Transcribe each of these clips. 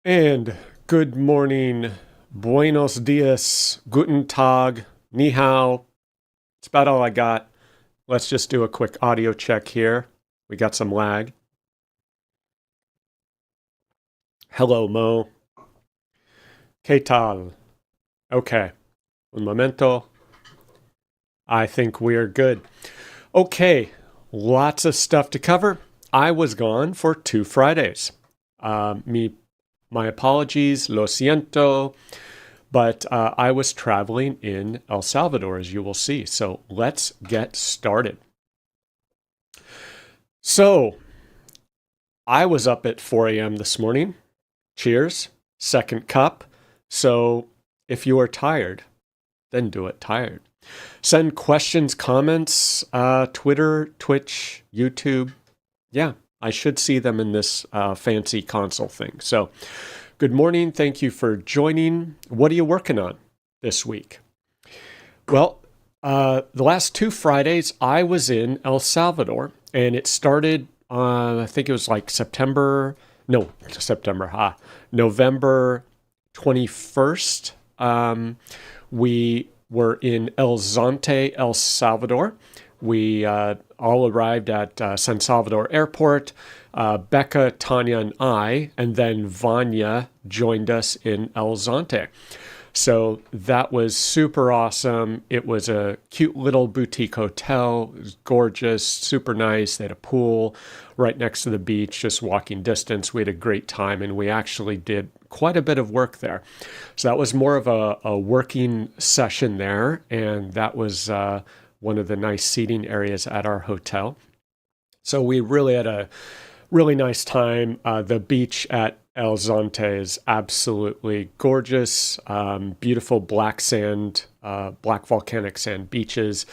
And good morning, buenos dias, guten tag, ni hao. It's about all I got. Let's just do a quick audio check here. We got some lag. Hello, Mo. ¿Qué tal? Okay, un momento. I think we're good. Okay, lots of stuff to cover. I was gone for 2 Fridays. My apologies, lo siento. But I was traveling in El Salvador, as you will see. So let's get started. So I was up at 4 a.m. this morning. Cheers. Second cup. So if you are tired, then do it tired. Send questions, comments, Twitter, Twitch, YouTube. Yeah, I should see them in this fancy console thing. So good morning. Thank you for joining. What are you working on this week? Well, the last 2 Fridays, I was in El Salvador, and it started on, I think it was like November 21st. We were in El Zonte, El Salvador. We all arrived at San Salvador Airport. Becca, Tanya, and I, and then Vanya joined us in El Zonte. So that was super awesome. It was a cute little boutique hotel. It was gorgeous, super nice. They had a pool right next to the beach, just walking distance. We had a great time, and we actually did quite a bit of work there. So that was more of a working session there, and that was one of the nice seating areas at our hotel. So we really had a really nice time. The beach at El Zonte is absolutely gorgeous. Beautiful black sand, black volcanic sand beaches.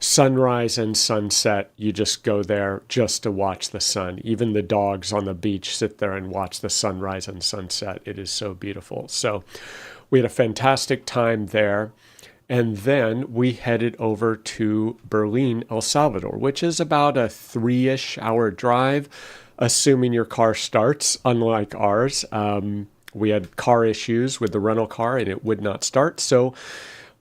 Sunrise and sunset, you just go there just to watch the sun. Even the dogs on the beach sit there and watch the sunrise and sunset. It is so beautiful. So we had a fantastic time there. And then we headed over to Berlin, El Salvador, which is about a 3-ish hour drive, assuming your car starts, unlike ours. We had car issues with the rental car and it would not start. So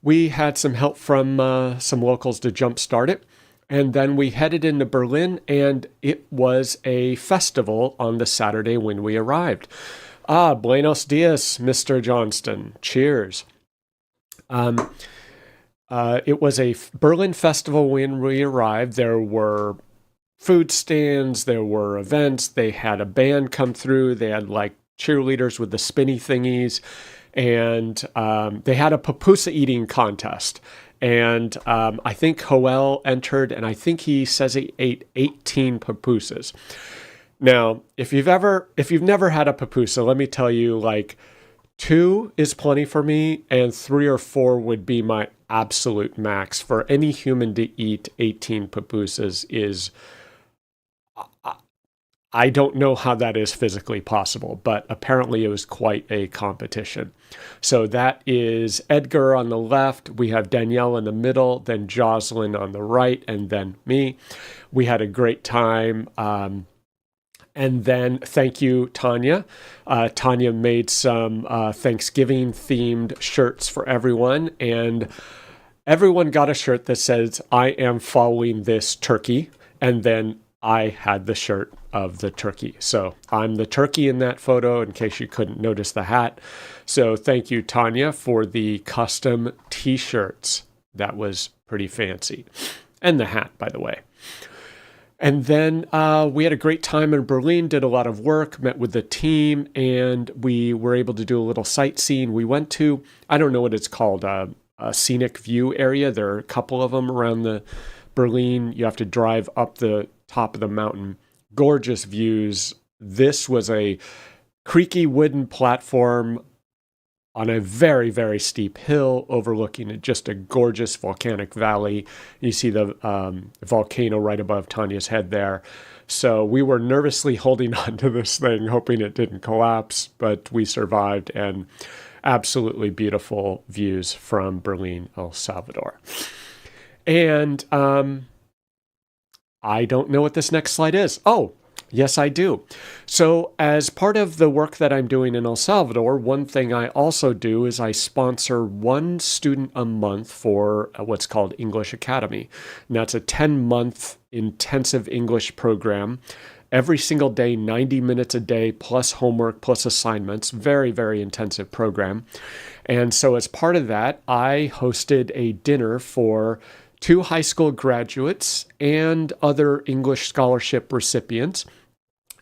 we had some help from some locals to jumpstart it. And then we headed into Berlin, and it was a festival on the Saturday when we arrived. Buenos dias, Mr. Johnston. Cheers. It was a Berlin festival when we arrived. There were food stands, there were events. They had a band come through. They had like cheerleaders with the spinny thingies, and they had a pupusa eating contest. And I think Joel entered, and I think he says he ate 18 pupusas. Now, if you've never had a pupusa, let me tell you, like, 2 is plenty for me, and 3 or 4 would be my absolute max. For any human to eat 18 pupusas is, I don't know how that is physically possible, but apparently it was quite a competition. So that is Edgar on the left. We have Danielle in the middle, then Jocelyn on the right, and then me. We had a great time. And then thank you, Tanya. Tanya made some Thanksgiving-themed shirts for everyone, and everyone got a shirt that says, "I am following this turkey," and then I had the shirt of the turkey. So I'm the turkey in that photo, in case you couldn't notice the hat. So thank you, Tanya, for the custom t-shirts. That was pretty fancy. And the hat, by the way. And then we had a great time in Berlin, did a lot of work, met with the team, and we were able to do a little sightseeing. We went to, I don't know what it's called, a scenic view area. There are a couple of them around the Berlin. You have to drive up the top of the mountain. Gorgeous views. This was a creaky wooden platform on a very, very steep hill overlooking just a gorgeous volcanic valley. You see the volcano right above Tanya's head there. So we were nervously holding on to this thing, hoping it didn't collapse, but we survived, and absolutely beautiful views from Berlin, El Salvador. And I don't know what this next slide is. Oh, Yes, I do. So, as part of the work that I'm doing in El Salvador, one thing I also do is I sponsor one student a month for what's called English Academy. And that's a 10-month intensive English program. Every single day, 90 minutes a day, plus homework, plus assignments. Very, very intensive program. And so, as part of that, I hosted a dinner for two high school graduates and other English scholarship recipients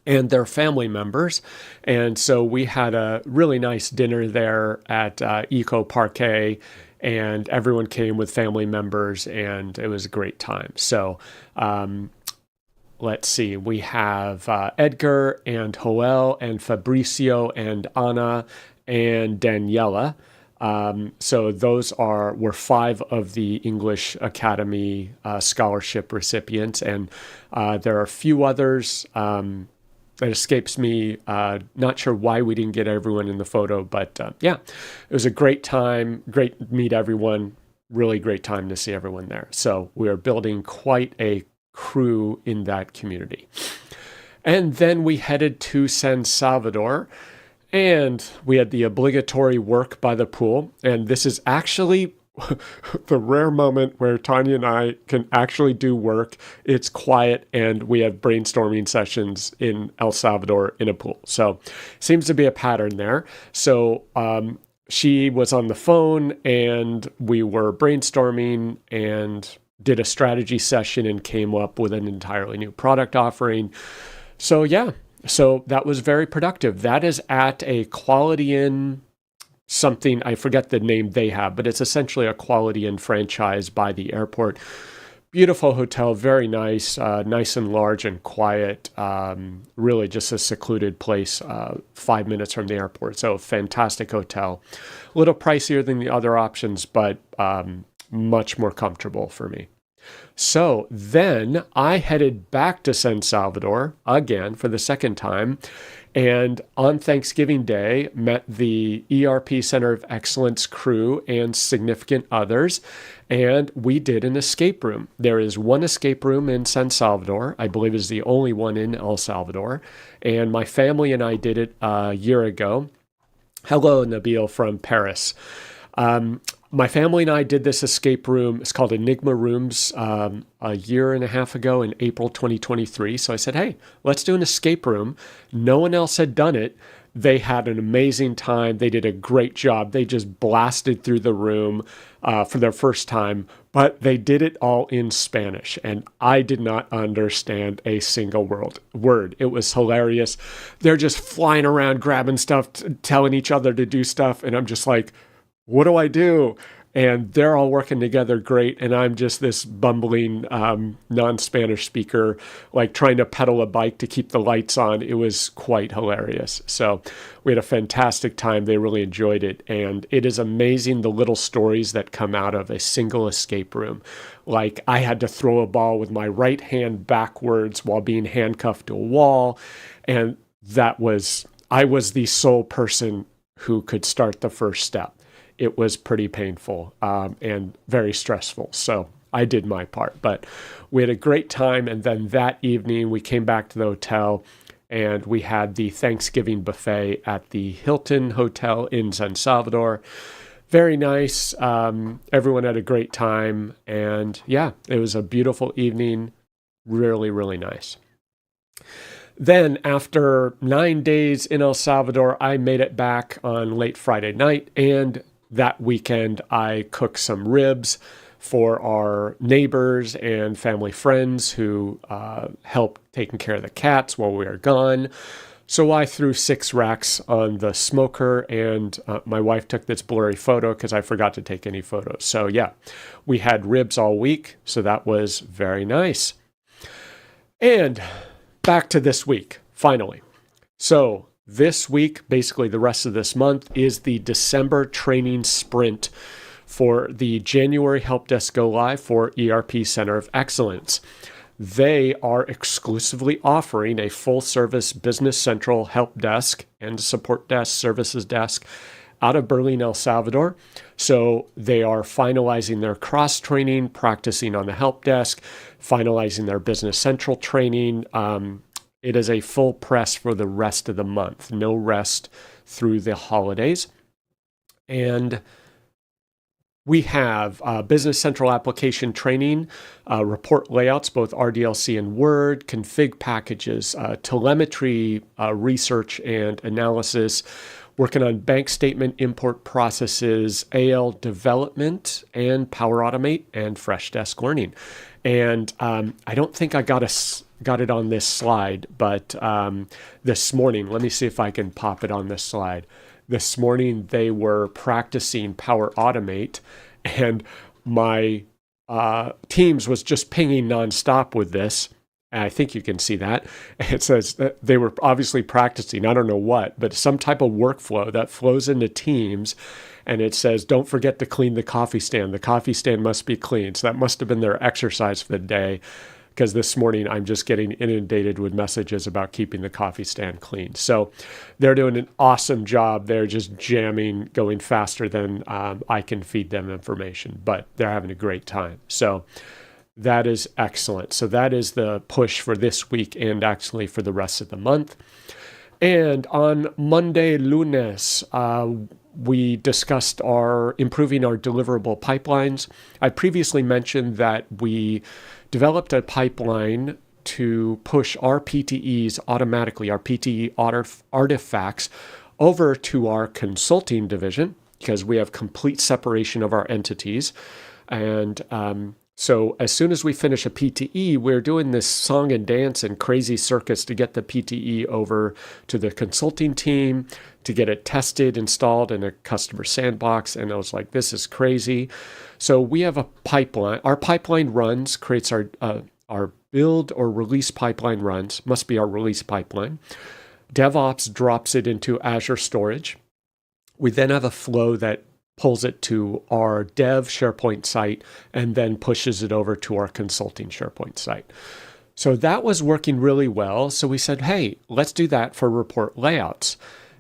and their family members. And so we had a really nice dinner there at Eco Parquet, and everyone came with family members, and it was a great time. So let's see, we have Edgar and Joel and Fabricio and Anna and Daniela. So those were five of the English Academy scholarship recipients, and there are a few others. That escapes me. Not sure why we didn't get everyone in the photo, but yeah, it was a great time. Great to meet everyone. Really great time to see everyone there. So we are building quite a crew in that community. And then we headed to San Salvador, and we had the obligatory work by the pool. And this is actually the rare moment where Tanya and I can actually do work. It's quiet, and we have brainstorming sessions in El Salvador in a pool. So seems to be a pattern there. So she was on the phone, and we were brainstorming and did a strategy session and came up with an entirely new product offering. So yeah, so that was very productive. That is at a Quality Inn something, I forget the name they have, but it's essentially a Quality Inn franchise by the airport. Beautiful hotel, very nice, nice and large and quiet. Really just a secluded place, 5 minutes from the airport. So fantastic hotel. A little pricier than the other options, but much more comfortable for me. So then I headed back to San Salvador again for the second time. And on Thanksgiving Day, met the ERP Center of Excellence crew and significant others, and we did an escape room. There is one escape room in San Salvador, I believe is the only one in El Salvador, and my family and I did it a year ago. Hello, Nabil from Paris. My family and I did this escape room. It's called Enigma Rooms a year and a half ago in April 2023. So I said, hey, let's do an escape room. No one else had done it. They had an amazing time. They did a great job. They just blasted through the room for their first time, but they did it all in Spanish, and I did not understand a single word. It was hilarious. They're just flying around, grabbing stuff, telling each other to do stuff, and I'm just like, what do I do? And they're all working together great. And I'm just this bumbling non-Spanish speaker, like trying to pedal a bike to keep the lights on. It was quite hilarious. So we had a fantastic time. They really enjoyed it. And it is amazing the little stories that come out of a single escape room. Like I had to throw a ball with my right hand backwards while being handcuffed to a wall. And I was the sole person who could start the first step. It was pretty painful and very stressful. So I did my part, but we had a great time. And then that evening we came back to the hotel and we had the Thanksgiving buffet at the Hilton Hotel in San Salvador. Very nice. Everyone had a great time. And yeah, it was a beautiful evening. Really, really nice. Then after 9 days in El Salvador, I made it back on late Friday night, and that weekend, I cooked some ribs for our neighbors and family friends who helped taking care of the cats while we were gone. So I threw 6 racks on the smoker, and my wife took this blurry photo because I forgot to take any photos. So yeah, we had ribs all week, so that was very nice. And back to this week, finally. So this week, basically the rest of this month, is the December training sprint for the January Help Desk Go Live for ERP Center of Excellence. They are exclusively offering a full-service Business Central help desk and support desk, services desk out of Berlin, El Salvador. So they are finalizing their cross-training, practicing on the help desk, finalizing their Business Central training, It is a full press for the rest of the month, no rest through the holidays. And we have Business Central application training, report layouts, both RDLC and Word, config packages, telemetry research and analysis, working on bank statement import processes, AL development, and Power Automate and Freshdesk Learning. And I don't think I got it on this slide, but this morning, let me see if I can pop it on this slide. This morning, they were practicing Power Automate, and my Teams was just pinging nonstop with this. And I think you can see that. It says that they were obviously practicing, I don't know what, but some type of workflow that flows into Teams. And it says, don't forget to clean the coffee stand. The coffee stand must be clean. So that must have been their exercise for the day, because this morning I'm just getting inundated with messages about keeping the coffee stand clean. So they're doing an awesome job. They're just jamming, going faster than I can feed them information, but they're having a great time. So that is excellent. So that is the push for this week and actually for the rest of the month. And on Monday, lunes, we discussed improving our deliverable pipelines. I previously mentioned that we developed a pipeline to push our PTEs automatically, our PTE artifacts, over to our consulting division, because we have complete separation of our entities. And so as soon as we finish a PTE, we're doing this song and dance and crazy circus to get the PTE over to the consulting team, to get it tested, installed in a customer sandbox. And I was like, this is crazy. So we have a pipeline. Our pipeline runs, creates our build or release pipeline runs, must be our release pipeline. DevOps drops it into Azure storage. We then have a flow that pulls it to our dev SharePoint site and then pushes it over to our consulting SharePoint site. So that was working really well. So we said, hey, let's do that for report layouts.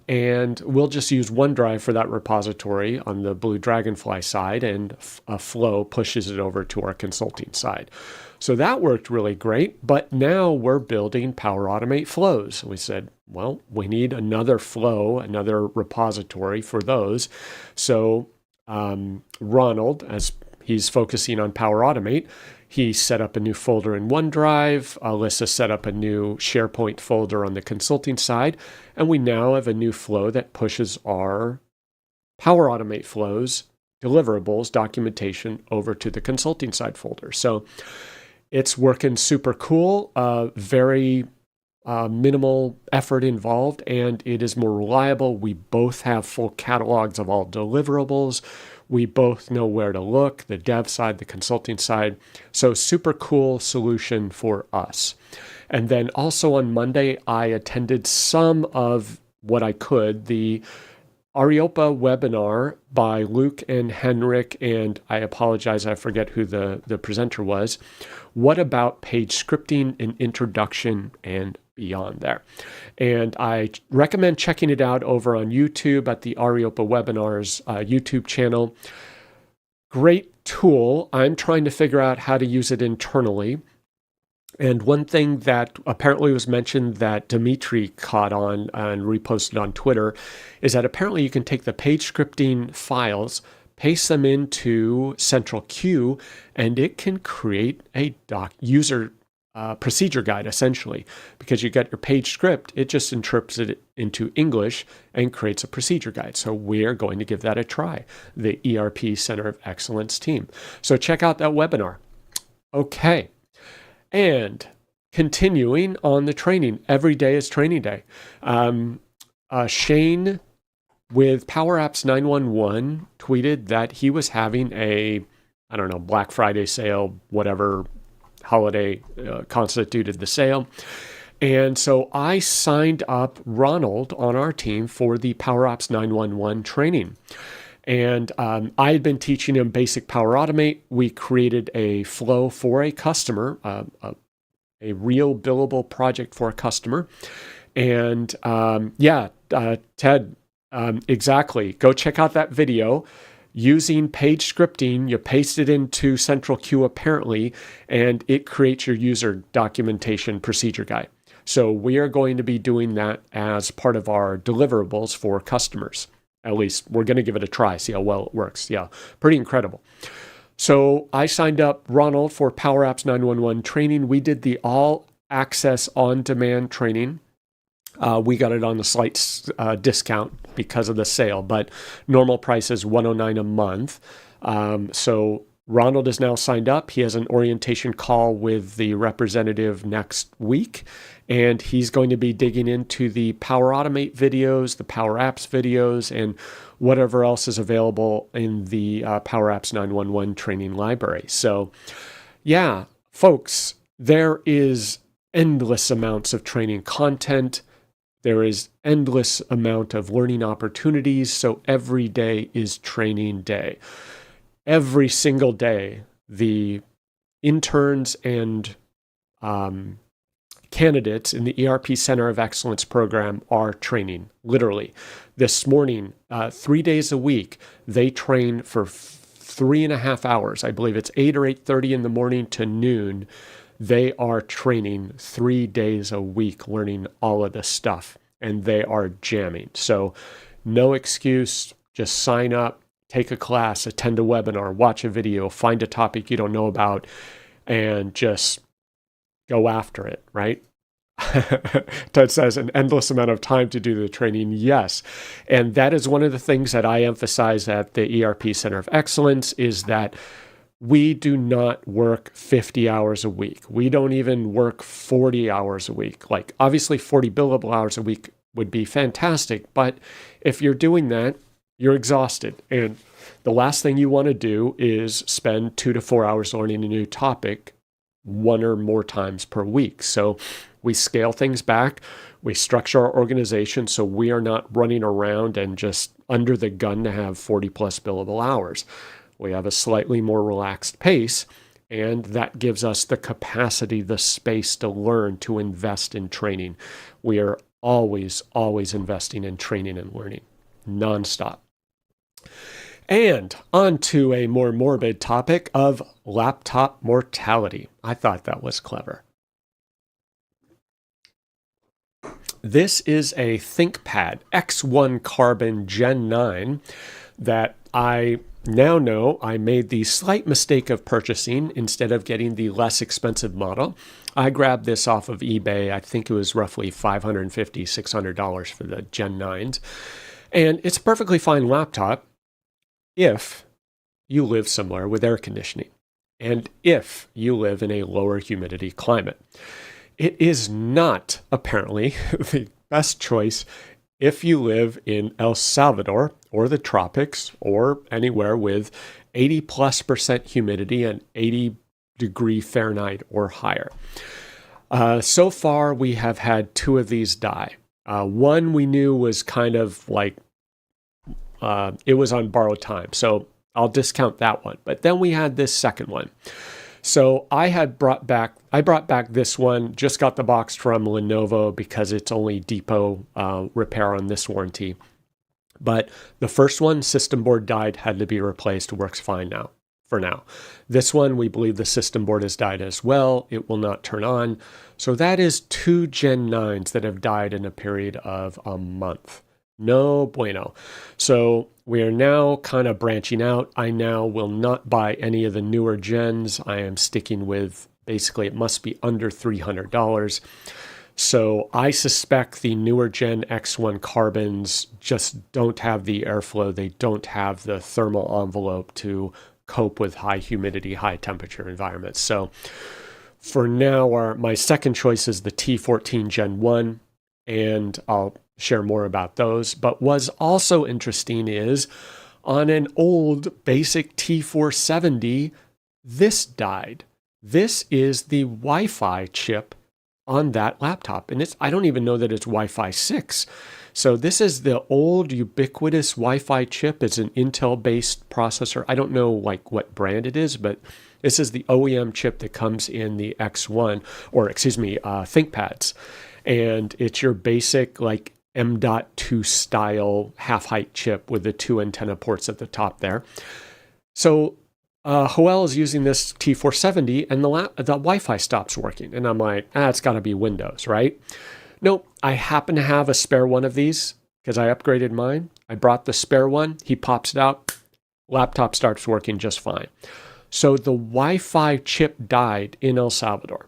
And we'll just use OneDrive for that repository on the Blue Dragonfly side, and a flow pushes it over to our consulting side. So that worked really great, but now we're building Power Automate flows. We said, well, we need another flow, another repository for those. So Ronald, as he's focusing on Power Automate, he set up a new folder in OneDrive. Alyssa set up a new SharePoint folder on the consulting side. And we now have a new flow that pushes our Power Automate flows, deliverables, documentation over to the consulting side folder. So it's working super cool, very minimal effort involved, and it is more reliable. We both have full catalogs of all deliverables. We both know where to look, the dev side, the consulting side. So super cool solution for us. And then also on Monday, I attended some of what I could, the Areopa webinar by Luke and Henrik, and I apologize, I forget who the presenter was. What about page scripting, an introduction, and beyond there? And I recommend checking it out over on YouTube at the Areopa Webinars YouTube channel. Great tool. I'm trying to figure out how to use it internally. And one thing that apparently was mentioned that Dimitri caught on and reposted on Twitter is that apparently you can take the page scripting files, paste them into Central Queue, and it can create a user procedure guide, essentially. Because you get your page script, it just interprets it into English and creates a procedure guide. So we're going to give that a try, the ERP Center of Excellence team. So check out that webinar. Okay. And continuing on the training, every day is training day. Shane with Power Apps 911 tweeted that he was having a, Black Friday sale, whatever holiday constituted the sale. And so I signed up Ronald on our team for the Power Apps 911 training. And I had been teaching him basic Power Automate. We created a flow for a customer, a real billable project for a customer. And Ted, exactly. Go check out that video. Using page scripting, you paste it into Central Queue apparently, and it creates your user documentation procedure guide. So we are going to be doing that as part of our deliverables for customers. At least we're going to give it a try, see how well it works. Yeah, pretty incredible. So I signed up Ronald for Power Apps 911 training. We did the all access on demand training. We got it on a slight discount because of the sale, but normal price is $109 a month. So Ronald is now signed up. He has an orientation call with the representative next week, and he's going to be digging into the Power Automate videos, the Power Apps videos, and whatever else is available in the Power Apps 911 training library. So yeah, folks, there is endless amounts of training content. There is endless amount of learning opportunities. So every day is training day. Every single day, the interns and candidates in the ERP Center of Excellence program are training, literally. This morning, 3 days a week, they train for 3.5 hours. I believe it's 8 or 8:30 in the morning to noon. They are training 3 days a week, learning all of this stuff, and they are jamming. So no excuse, just sign up. Take a class, attend a webinar, watch a video, find a topic you don't know about, and just go after it, right? Ted says an endless amount of time to do the training. Yes. And that is one of the things that I emphasize at the ERP Center of Excellence is that we do not work 50 hours a week. We don't even work 40 hours a week. Like obviously 40 billable hours a week would be fantastic, but if you're doing that, you're exhausted. And the last thing you want to do is spend 2 to 4 hours learning a new topic 1 or more times per week. So we scale things back. We structure our organization so we are not running around and just under the gun to have 40 plus billable hours. We have a slightly more relaxed pace, and that gives us the capacity, the space to learn, to invest in training. We are always investing in training and learning, nonstop. And on to a more morbid topic of laptop mortality. I thought that was clever. This is a ThinkPad X1 Carbon Gen 9 that I now know I made the slight mistake of purchasing instead of getting the less expensive model. I grabbed this off of eBay. I think it was roughly $550, $600 for the Gen 9s. And it's a perfectly fine laptop if you live somewhere with air conditioning and if you live in a lower humidity climate. It is not apparently the best choice if you live in El Salvador or the tropics or anywhere with 80+% humidity and 80 degree Fahrenheit or higher. So far, we have had 2 of these die. One we knew was kind of like, it was on borrowed time. So I'll discount that one. But then we had this second one. So I brought back this one, just got the box from Lenovo because it's only depot repair on this warranty. But the first one, system board died, had to be replaced, works fine now, for now. This one, we believe the system board has died as well. It will not turn on. So that is 2 Gen 9s that have died in a period of a month. No bueno. So we are now kind of branching out. I now will not buy any of the newer gens. I am sticking with basically it must be under $300. So I suspect the newer Gen X1 Carbons just don't have the airflow. They don't have the thermal envelope to cope with high humidity, high temperature environments. So for now, my second choice is the T14 Gen 1, and I'll share more about those. But what's also interesting is on an old basic T470, this died. This is the Wi-Fi chip on that laptop. And I don't even know that it's Wi-Fi 6. So this is the old ubiquitous Wi-Fi chip. It's an Intel-based processor. I don't know like what brand it is, but this is the OEM chip that comes in the X1, or ThinkPads. And it's your basic like M.2 style half height chip with the 2 antenna ports at the top there. So Joel is using this T470 and the Wi-Fi stops working. And I'm like, it's got to be Windows, right? Nope, I happen to have a spare one of these because I upgraded mine. I brought the spare one. He pops it out. Laptop starts working just fine. So the Wi-Fi chip died in El Salvador.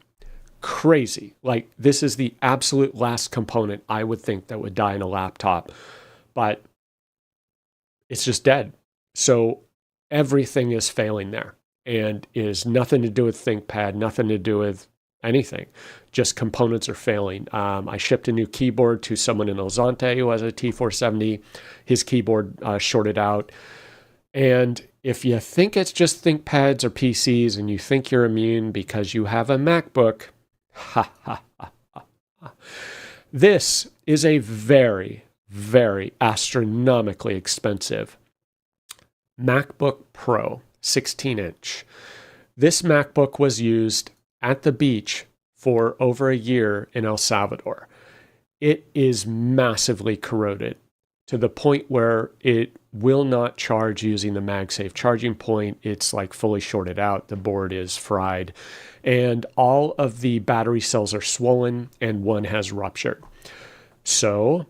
Crazy. Like, this is the absolute last component I would think that would die in a laptop. But it's just dead. So everything is failing there and is nothing to do with ThinkPad, nothing to do with anything. Just components are failing. I shipped a new keyboard to someone in El Zonte who has a T470. His keyboard shorted out. And if you think it's just ThinkPads or PCs and you think you're immune because you have a MacBook, this is a very, very astronomically expensive MacBook Pro 16-inch. This MacBook was used at the beach for over a year in El Salvador. It is massively corroded to the point where it will not charge using the MagSafe charging point. It's like fully shorted out. The board is fried. And all of the battery cells are swollen and one has ruptured. So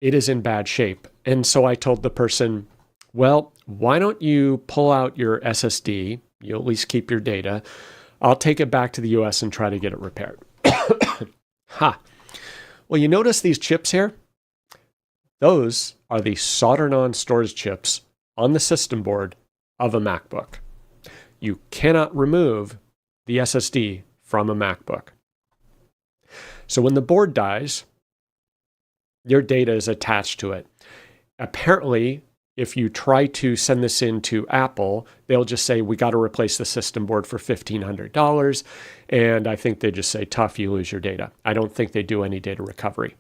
it is in bad shape. And so I told the person, well, why don't you pull out your SSD? You'll at least keep your data. I'll take it back to the US and try to get it repaired. Well, you notice these chips here? Those are the soldered-on storage chips on the system board of a MacBook. You cannot remove the SSD from a MacBook. So when the board dies, your data is attached to it. Apparently, if you try to send this in to Apple, they'll just say, we got to replace the system board for $1,500. And I think they just say, tough, you lose your data. I don't think they do any data recovery.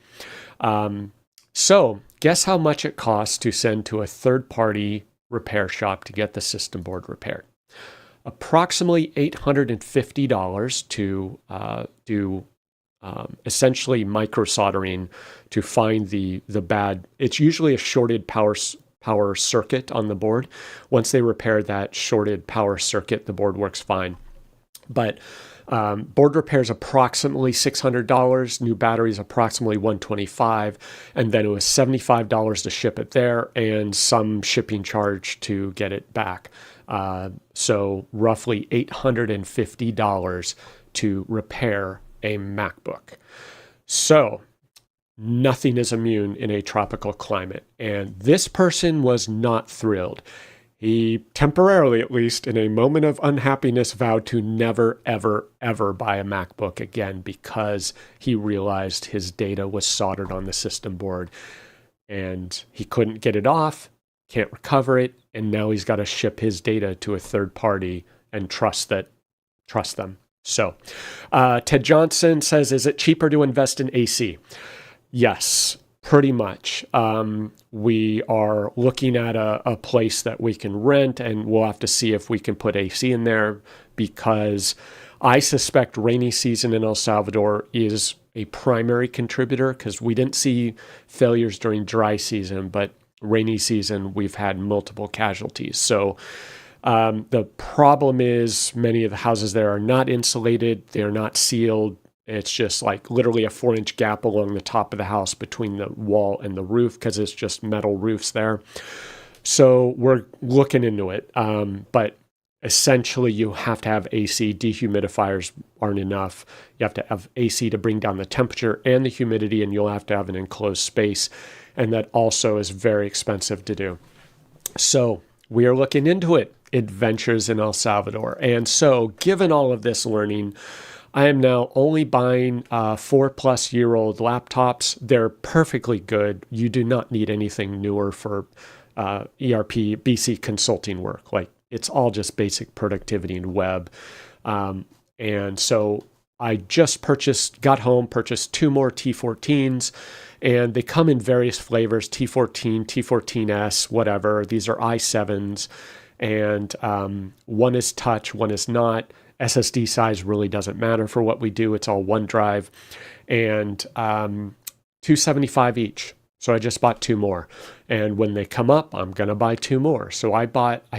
So guess how much it costs to send to a third-party repair shop to get the system board repaired? Approximately $850 to do essentially micro soldering to find the bad. It's usually a shorted power circuit on the board. Once they repair that shorted power circuit, the board works fine. But board repairs approximately $600, new batteries approximately $125, and then it was $75 to ship it there and some shipping charge to get it back. So roughly $850 to repair a MacBook. So nothing is immune in a tropical climate. And this person was not thrilled. He temporarily, at least, in a moment of unhappiness, vowed to never, ever, ever buy a MacBook again because he realized his data was soldered on the system board and he couldn't get it off, can't recover it, and now he's got to ship his data to a third party and trust them. So Ted Johnson says, is it cheaper to invest in AC? Yes, pretty much. We are looking at a place that we can rent, and we'll have to see if we can put AC in there because I suspect rainy season in El Salvador is a primary contributor because we didn't see failures during dry season, but rainy season, we've had multiple casualties. So the problem is many of the houses there are not insulated. They're not sealed. It's just like literally a 4-inch gap along the top of the house between the wall and the roof because it's just metal roofs there. So we're looking into it. But essentially you have to have AC. Dehumidifiers aren't enough. You have to have AC to bring down the temperature and the humidity, and you'll have to have an enclosed space. And that also is very expensive to do. So we are looking into it. Adventures in El Salvador. And so given all of this learning, I am now only buying 4-plus-year-old laptops. They're perfectly good. You do not need anything newer for ERP, BC consulting work. Like it's all just basic productivity and web. And so I just got home, purchased 2 more T14s, and they come in various flavors, T14, T14S, whatever. These are i7s, and one is touch, one is not. SSD size really doesn't matter for what we do. It's all OneDrive, and $275 each. So I just bought 2 more. And when they come up, I'm going to buy 2 more. So I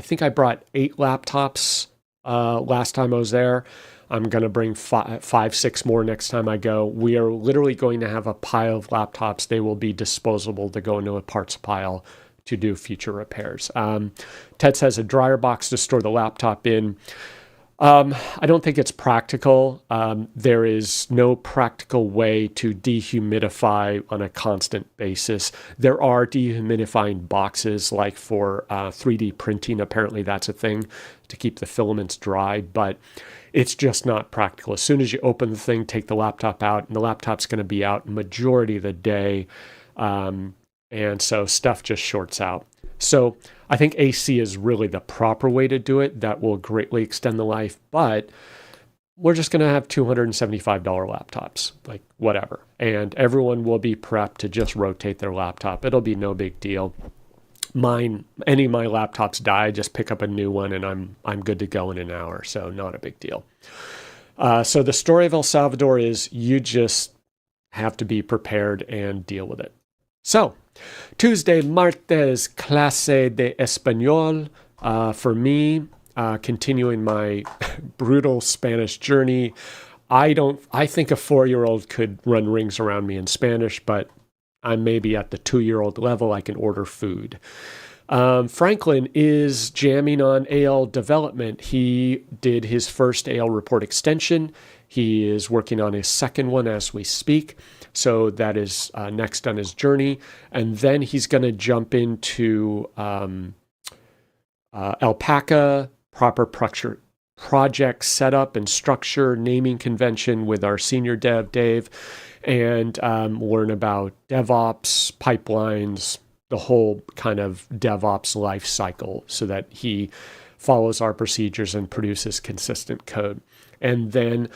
think I brought 8 laptops last time I was there. I'm going to bring 5, 6 more next time I go. We are literally going to have a pile of laptops. They will be disposable to go into a parts pile to do future repairs. Ted says a dryer box to store the laptop in. I don't think it's practical. There is no practical way to dehumidify on a constant basis. There are dehumidifying boxes, like for 3D printing. Apparently that's a thing to keep the filaments dry, but it's just not practical. As soon as you open the thing, take the laptop out, and the laptop's going to be out majority of the day. And so stuff just shorts out. So I think AC is really the proper way to do it. That will greatly extend the life, but we're just going to have $275 laptops, like whatever. And everyone will be prepped to just rotate their laptop. It'll be no big deal. Any of my laptops die, I just pick up a new one and I'm good to go in an hour. So not a big deal. So the story of El Salvador is you just have to be prepared and deal with it. So Tuesday, martes, clase de español. For me, continuing my brutal Spanish journey. I think a 4-year-old could run rings around me in Spanish, but I'm maybe at the 2-year-old level. I can order food. Franklin is jamming on AL development. He did his first AL report extension. He is working on his second one as we speak. So that is next on his journey. And then he's going to jump into Alpaca, proper project setup and structure, naming convention with our senior dev, Dave, and learn about DevOps, pipelines, the whole kind of DevOps life cycle so that he follows our procedures and produces consistent code. And then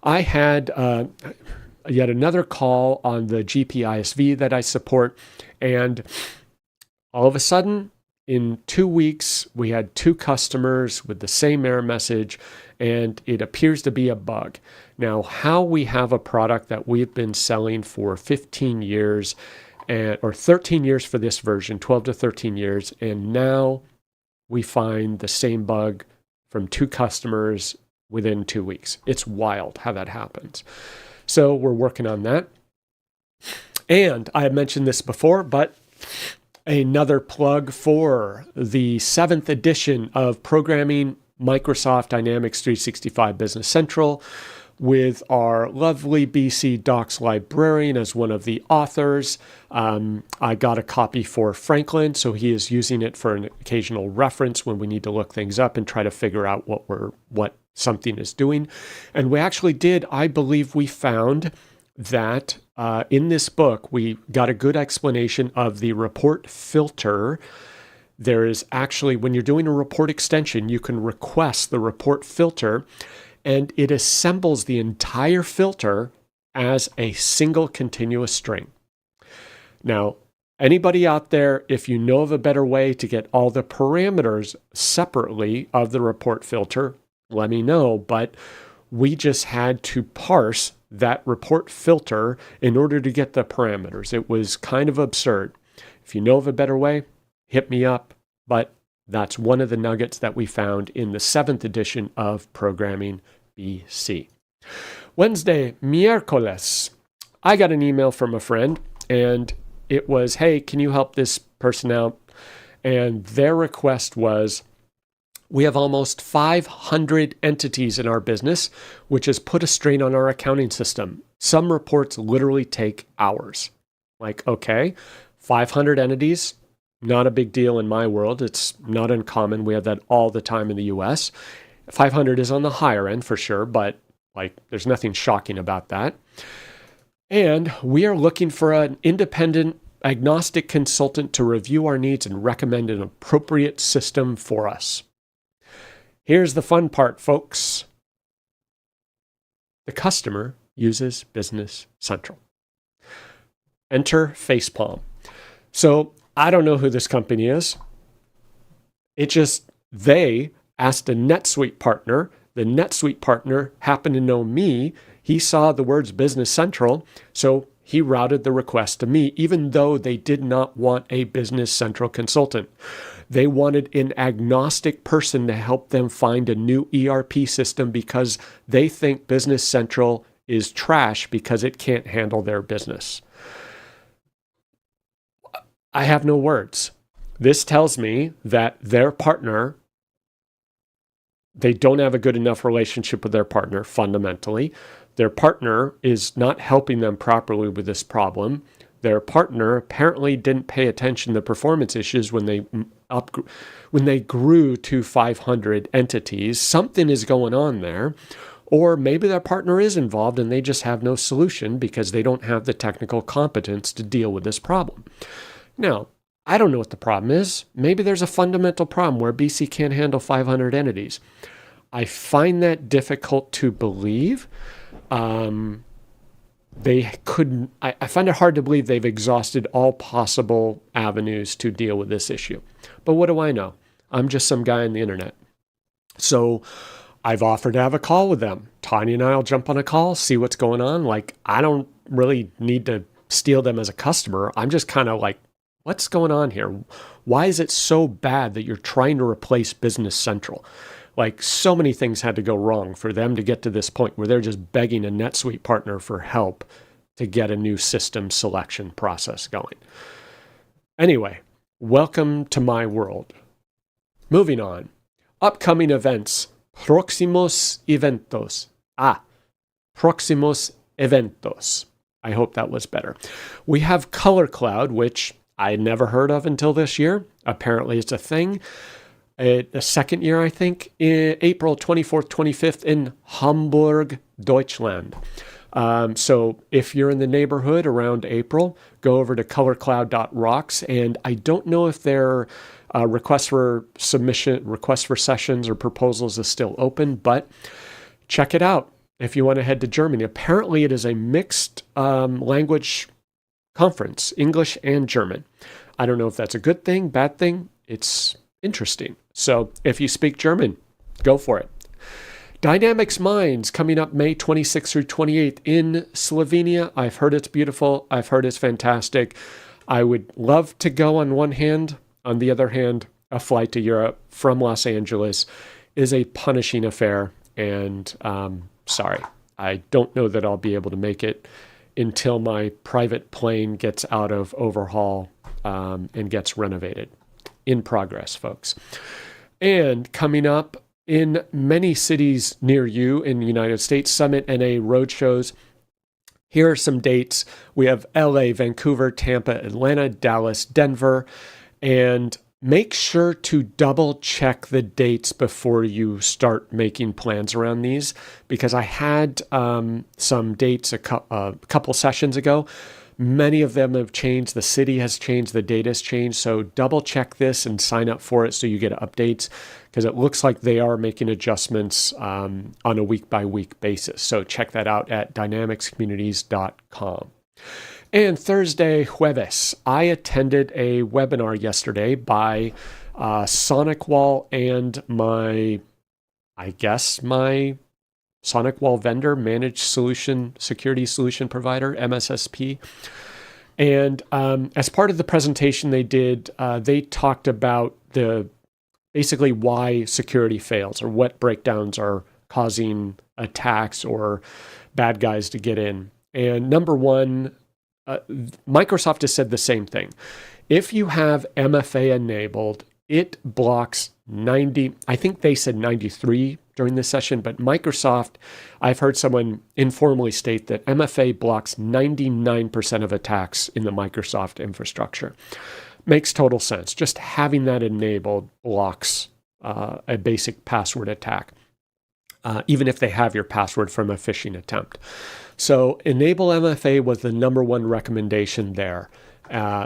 I had yet another call on the GPISV that I support. And all of a sudden, in 2 weeks, we had 2 customers with the same error message, and it appears to be a bug. Now, how we have a product that we've been selling for 15 years, or 13 years for this version, 12 to 13 years, and now we find the same bug from 2 customers within 2 weeks. It's wild how that happens. So we're working on that. And I have mentioned this before, but another plug for the 7th edition of Programming Microsoft Dynamics 365 Business Central, with our lovely BC Docs librarian as one of the authors. I got a copy for Franklin, so he is using it for an occasional reference when we need to look things up and try to figure out what something is doing. And we actually did, I believe we found that in this book, we got a good explanation of the report filter. There is actually, when you're doing a report extension, you can request the report filter, and it assembles the entire filter as a single continuous string. Now, anybody out there, if you know of a better way to get all the parameters separately of the report filter, let me know. But we just had to parse that report filter in order to get the parameters. It was kind of absurd. If you know of a better way, hit me up. But that's one of the nuggets that we found in the 7th edition of Programming BC. Wednesday, miércoles. I got an email from a friend, and it was, hey, can you help this person out? And their request was, we have almost 500 entities in our business, which has put a strain on our accounting system. Some reports literally take hours. Like, okay, 500 entities, not a big deal in my world. It's not uncommon. We have that all the time in the US. 500 is on the higher end for sure, but like there's nothing shocking about that. And we are looking for an independent agnostic consultant to review our needs and recommend an appropriate system for us. Here's the fun part, folks. The customer uses Business Central. Enter Facepalm. So I don't know who this company is. They asked a NetSuite partner. The NetSuite partner happened to know me. He saw the words Business Central. So he routed the request to me, even though they did not want a Business Central consultant. They wanted an agnostic person to help them find a new ERP system because they think Business Central is trash because it can't handle their business. I have no words. This tells me that their partner, they don't have a good enough relationship with their partner fundamentally. Their partner is not helping them properly with this problem. Their partner apparently didn't pay attention to performance issues when they grew to 500 entities. Something is going on there. Or maybe their partner is involved and they just have no solution because they don't have the technical competence to deal with this problem. Now, I don't know what the problem is. Maybe there's a fundamental problem where BC can't handle 500 entities. I find that difficult to believe. They couldn't. I find it hard to believe they've exhausted all possible avenues to deal with this issue. But what do I know? I'm just some guy on the internet. So I've offered to have a call with them. Tanya and I will jump on a call, see what's going on. Like, I don't really need to steal them as a customer. I'm just kind of like, what's going on here? Why is it so bad that you're trying to replace Business Central? Like, so many things had to go wrong for them to get to this point where they're just begging a NetSuite partner for help to get a new system selection process going. Anyway, welcome to my world. Moving on. Upcoming events. Próximos eventos. Próximos eventos. I hope that was better. We have Color Cloud, which I had never heard of until this year. Apparently it's a thing. The second year, I think, in April 24th, 25th in Hamburg, Deutschland. So if you're in the neighborhood around April, go over to colorcloud.rocks. And I don't know if their request for sessions or proposals is still open, but check it out if you want to head to Germany. Apparently it is a mixed language conference, English and German. I don't know if that's a good thing, bad thing. It's interesting. So if you speak German, go for it. Dynamics Minds coming up May 26th through 28th in Slovenia. I've heard it's beautiful. I've heard it's fantastic. I would love to go on one hand. On the other hand, a flight to Europe from Los Angeles is a punishing affair. And sorry, I don't know that I'll be able to make it until my private plane gets out of overhaul and gets renovated. In progress, folks. And coming up in many cities near you in the United States, Summit NA roadshows. Here are some dates. We have LA, Vancouver, Tampa, Atlanta, Dallas, Denver. And make sure to double check the dates before you start making plans around these, because I had some dates a couple sessions ago. Many of them have changed. The city has changed. The data has changed. So double check this and sign up for it so you get updates, because it looks like they are making adjustments on a week-by-week basis. So check that out at dynamicscommunities.com. And Thursday, Jueves, I attended a webinar yesterday by SonicWall and my SonicWall vendor, managed security solution provider, MSSP. And as part of the presentation they did, they talked about basically why security fails, or what breakdowns are causing attacks or bad guys to get in. And number one, Microsoft has said the same thing. If you have MFA enabled, it blocks 90, I think they said 93 during this session, but Microsoft, I've heard someone informally state that MFA blocks 99% of attacks in the Microsoft infrastructure. Makes total sense. Just having that enabled blocks a basic password attack, even if they have your password from a phishing attempt. So enable MFA was the number one recommendation there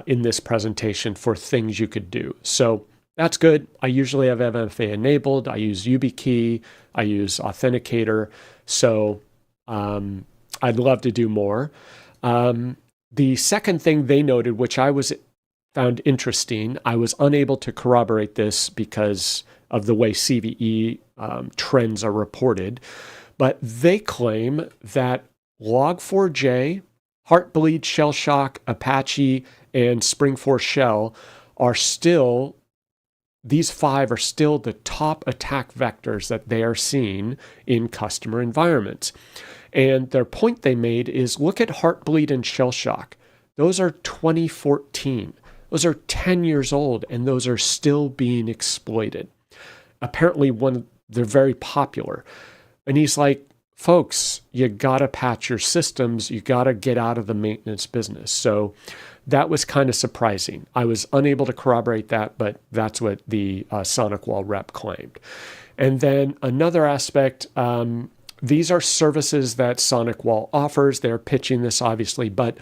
in this presentation for things you could do. So that's good. I usually have MFA enabled. I use YubiKey. I use Authenticator. So I'd love to do more. The second thing they noted, which I found interesting, I was unable to corroborate this because of the way CVE trends are reported, but they claim that Log4j, Heartbleed, Shellshock, Apache, and Springforce Shell are still, these 5 are still the top attack vectors that they are seeing in customer environments. And their point they made is look at Heartbleed and Shellshock. Those are 2014. Those are 10 years old, and those are still being exploited. Apparently, they're very popular. And he's like, folks, you gotta patch your systems. You gotta get out of the maintenance business. So that was kind of surprising. I was unable to corroborate that, but that's what the SonicWall rep claimed. And then another aspect, these are services that SonicWall offers. They're pitching this, obviously, but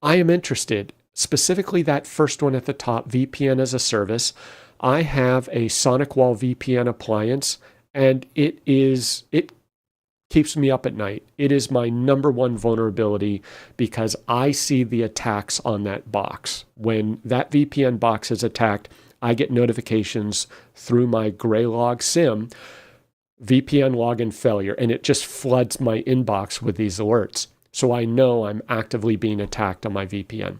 I am interested, specifically that first one at the top, VPN as a service. I have a SonicWall VPN appliance, and it keeps me up at night. It is my number one vulnerability because I see the attacks on that box. When that VPN box is attacked, I get notifications through my Graylog SIM, VPN login failure, and it just floods my inbox with these alerts. So I know I'm actively being attacked on my VPN.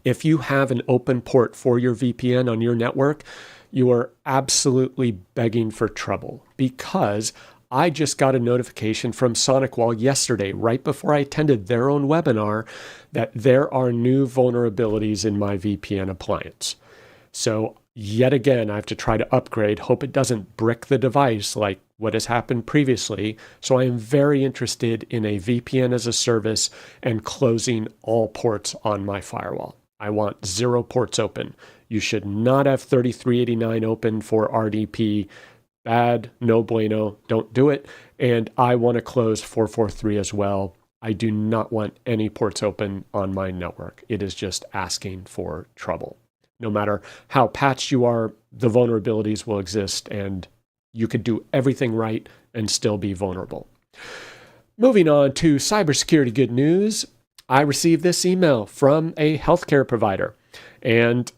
If you have an open port for your VPN on your network, you are absolutely begging for trouble, because I just got a notification from SonicWall yesterday, right before I attended their own webinar, that there are new vulnerabilities in my VPN appliance. So yet again, I have to try to upgrade, hope it doesn't brick the device like what has happened previously. So I am very interested in a VPN as a service and closing all ports on my firewall. I want 0 ports open. You should not have 3389 open for RDP. Bad, no bueno, don't do it. And I want to close 443 as well. I do not want any ports open on my network. It is just asking for trouble. No matter how patched you are, the vulnerabilities will exist, and you could do everything right and still be vulnerable. Moving on to cybersecurity good news. I received this email from a healthcare provider, and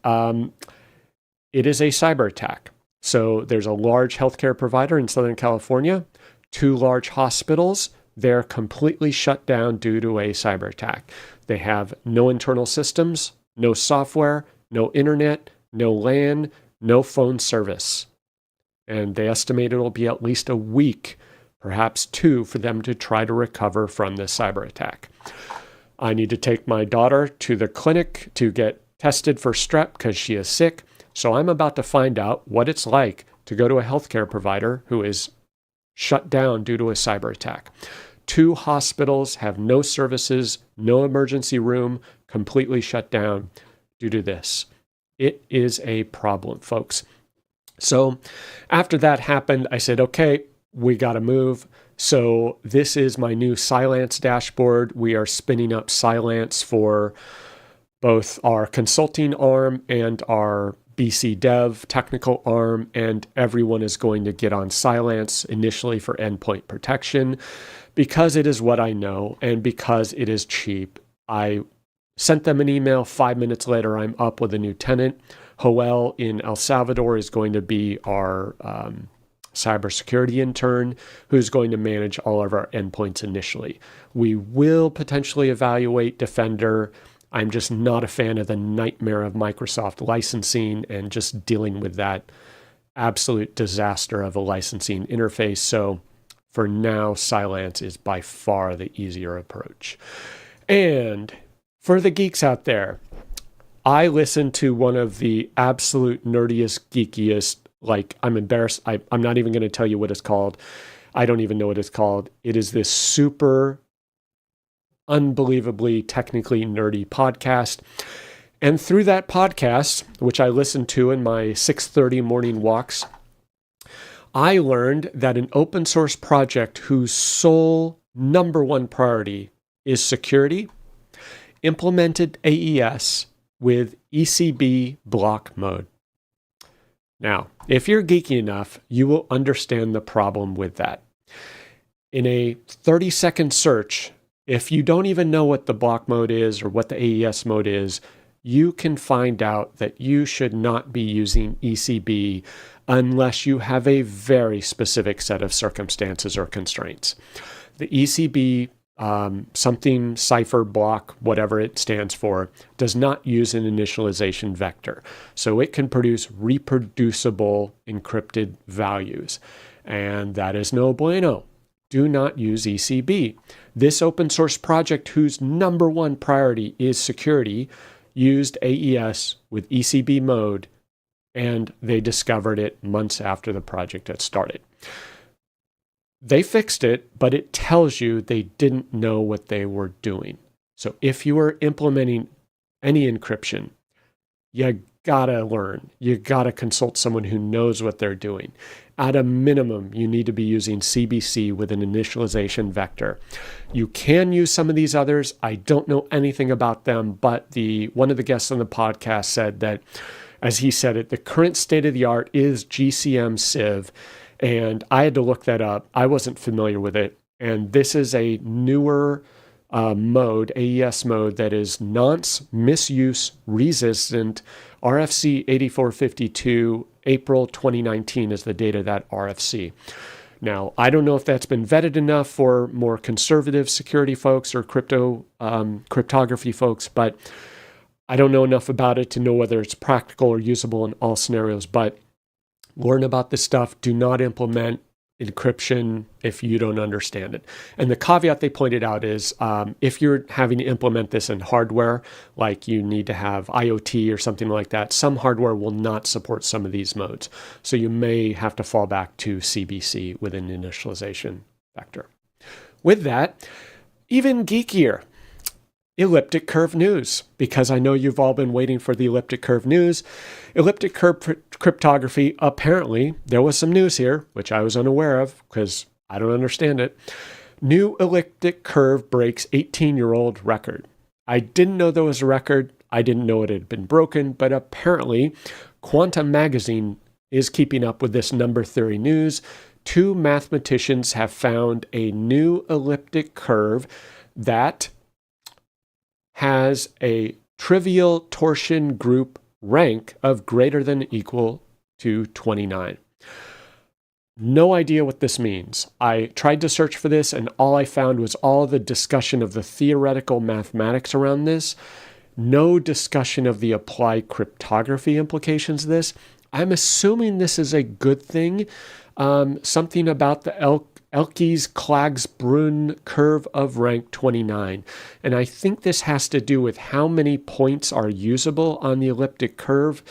it is a cyber attack. So there's a large healthcare provider in Southern California, 2 large hospitals. They're completely shut down due to a cyber attack. They have no internal systems, no software, no internet, no LAN, no phone service. And they estimate it'll be at least a week, perhaps 2, for them to try to recover from this cyber attack. I need to take my daughter to the clinic to get tested for strep because she is sick. So I'm about to find out what it's like to go to a healthcare provider who is shut down due to a cyber attack. 2 hospitals have no services, no emergency room, completely shut down due to this. It is a problem, folks. So after that happened, I said, okay, we got to move. So this is my new Cylance dashboard. We are spinning up Cylance for both our consulting arm and our BC Dev technical arm, and everyone is going to get on Cylance initially for endpoint protection because it is what I know and because it is cheap. I sent them an email. 5 minutes later, I'm up with a new tenant. Joel in El Salvador is going to be our cybersecurity intern who's going to manage all of our endpoints initially. We will potentially evaluate Defender. I'm just not a fan of the nightmare of Microsoft licensing and just dealing with that absolute disaster of a licensing interface. So for now, Cylance is by far the easier approach. And for the geeks out there, I listened to one of the absolute nerdiest, geekiest, like I'm embarrassed. I'm not even going to tell you what it's called. I don't even know what it's called. It is this super unbelievably technically nerdy podcast. And through that podcast, which I listened to in my 6:30 morning walks, I learned that an open source project whose sole number one priority is security implemented AES with ECB block mode. Now, if you're geeky enough, you will understand the problem with that. In a 30-second search, if you don't even know what the block mode is or what the AES mode is, you can find out that you should not be using ECB unless you have a very specific set of circumstances or constraints. The ECB something cipher block, whatever it stands for, does not use an initialization vector. So it can produce reproducible encrypted values. And that is no bueno. Do not use ECB. This open source project, whose number one priority is security, used AES with ECB mode, and they discovered it months after the project had started. They fixed it, but it tells you they didn't know what they were doing. So if you are implementing any encryption, you gotta learn. You gotta consult someone who knows what they're doing. At a minimum, you need to be using CBC with an initialization vector. You can use some of these others. I don't know anything about them, but one of the guests on the podcast said that, as he said it, the current state of the art is GCM Civ. And I had to look that up. I wasn't familiar with it. And this is a newer mode, AES mode, that is nonce misuse resistant. RFC 8452, April 2019 is the date of that RFC. Now, I don't know if that's been vetted enough for more conservative security folks or cryptography folks, but I don't know enough about it to know whether it's practical or usable in all scenarios. But learn about this stuff. Do not implement encryption if you don't understand it. And the caveat they pointed out is if you're having to implement this in hardware, like you need to have IoT or something like that, some hardware will not support some of these modes. So you may have to fall back to CBC with an initialization vector. With that, even geekier, elliptic curve news, because I know you've all been waiting for the elliptic curve news. Elliptic curve cryptography, apparently, there was some news here, which I was unaware of because I don't understand it. New elliptic curve breaks 18-year-old record. I didn't know there was a record. I didn't know it had been broken, but apparently Quantum Magazine is keeping up with this number theory news. Two mathematicians have found a new elliptic curve that has a trivial torsion group rank of greater than or equal to 29. No idea what this means. I tried to search for this, and all I found was all the discussion of the theoretical mathematics around this. No discussion of the applied cryptography implications of this. I'm assuming this is a good thing. Something about the Elkies-Klagsbrun curve of rank 29. And I think this has to do with how many points are usable on the elliptic curve.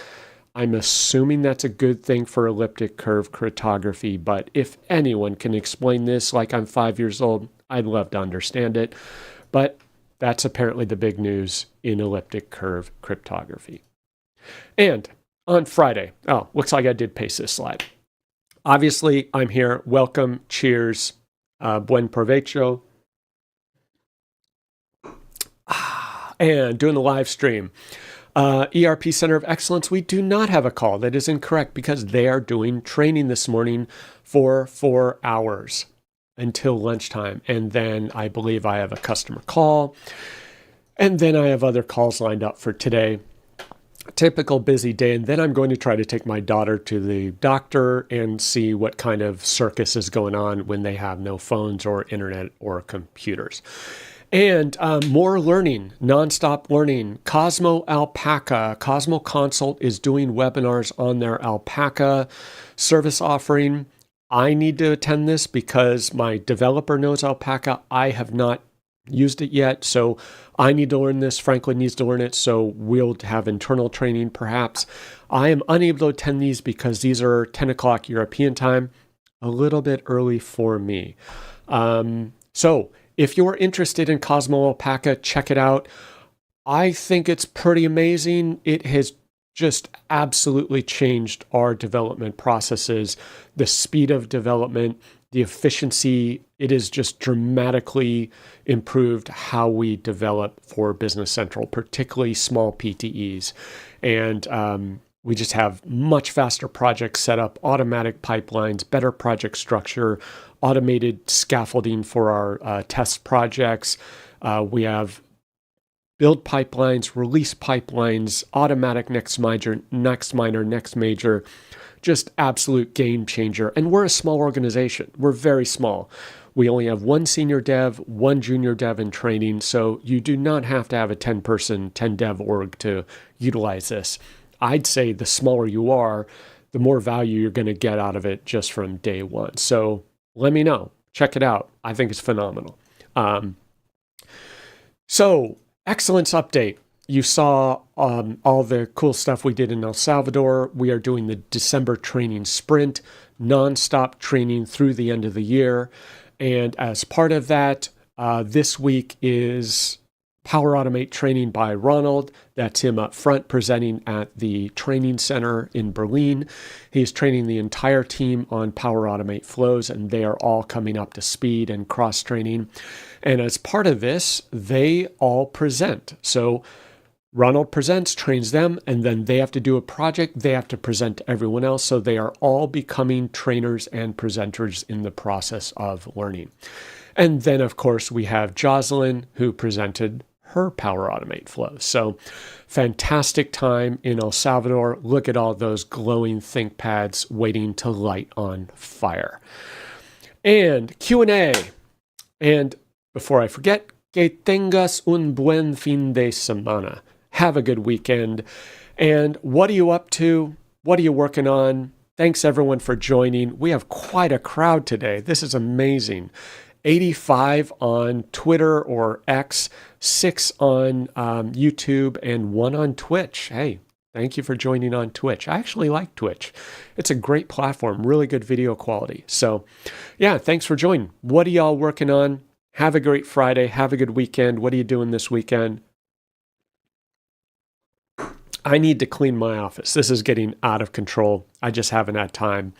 I'm assuming that's a good thing for elliptic curve cryptography, but if anyone can explain this like I'm 5 years old, I'd love to understand it. But that's apparently the big news in elliptic curve cryptography. And on Friday, looks like I did paste this slide. Obviously, I'm here. Welcome. Cheers. Buen provecho. And doing the live stream. ERP Center of Excellence, we do not have a call. That is incorrect because they are doing training this morning for 4 hours until lunchtime. And then I believe I have a customer call. And then I have other calls lined up for today. Typical busy day, and then I'm going to try to take my daughter to the doctor and see what kind of circus is going on when they have no phones or internet or computers. And more learning, nonstop learning. Cosmo Alpaca, Cosmo Consult is doing webinars on their Alpaca service offering. I need to attend this because my developer knows Alpaca. I have not used it yet, so I need to learn this. Franklin needs to learn it, so we'll have internal training perhaps. I am unable to attend these because these are 10 o'clock European time, a little bit early for me. So if you're interested in Cosmo Alpaca, check it out. I think it's pretty amazing. It has just absolutely changed our development processes, the speed of development, the efficiency. It has just dramatically improved how we develop for Business Central, particularly small PTEs. And we just have much faster projects set up, automatic pipelines, better project structure, automated scaffolding for our test projects. We have build pipelines, release pipelines, automatic next minor, next major, just absolute game changer. And we're a small organization. We're very small. We only have one senior dev, one junior dev in training. So you do not have to have a 10-person, 10 dev org to utilize this. I'd say the smaller you are, the more value you're going to get out of it just from day one. So let me know. Check it out. I think it's phenomenal. So excellence update. You saw all the cool stuff we did in El Salvador. We are doing the December training sprint, nonstop training through the end of the year. And as part of that, this week is Power Automate training by Ronald. That's him up front presenting at the training center in Berlin. He's training the entire team on Power Automate flows, and they are all coming up to speed and cross-training. And as part of this, they all present. So Ronald presents, trains them, and then they have to do a project. They have to present to everyone else. So they are all becoming trainers and presenters in the process of learning. And then, of course, we have Jocelyn, who presented her Power Automate flows. So fantastic time in El Salvador. Look at all those glowing ThinkPads waiting to light on fire. And Q&A. And before I forget, que tengas un buen fin de semana. Have a good weekend. And what are you up to? What are you working on? Thanks everyone for joining. We have quite a crowd today. This is amazing. 85 on Twitter or X, 6 on YouTube, and 1 on Twitch. Hey, thank you for joining on Twitch. I actually like Twitch. It's a great platform, really good video quality. So yeah, thanks for joining. What are y'all working on? Have a great Friday. Have a good weekend. What are you doing this weekend? I need to clean my office. This is getting out of control. I just haven't had time.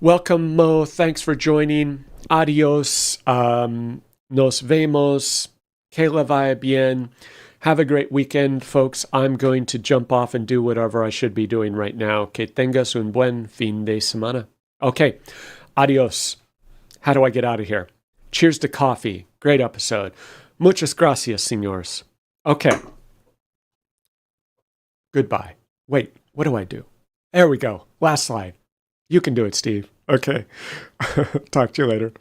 Welcome, Mo. Thanks for joining. Adios. Nos vemos. Que le vaya bien. Have a great weekend, folks. I'm going to jump off and do whatever I should be doing right now. Que tengas un buen fin de semana. Okay. Adios. How do I get out of here? Cheers to coffee. Great episode. Muchas gracias, señores. Okay. Goodbye. Wait, what do I do? There we go. Last slide. You can do it, Steve. Okay. Talk to you later.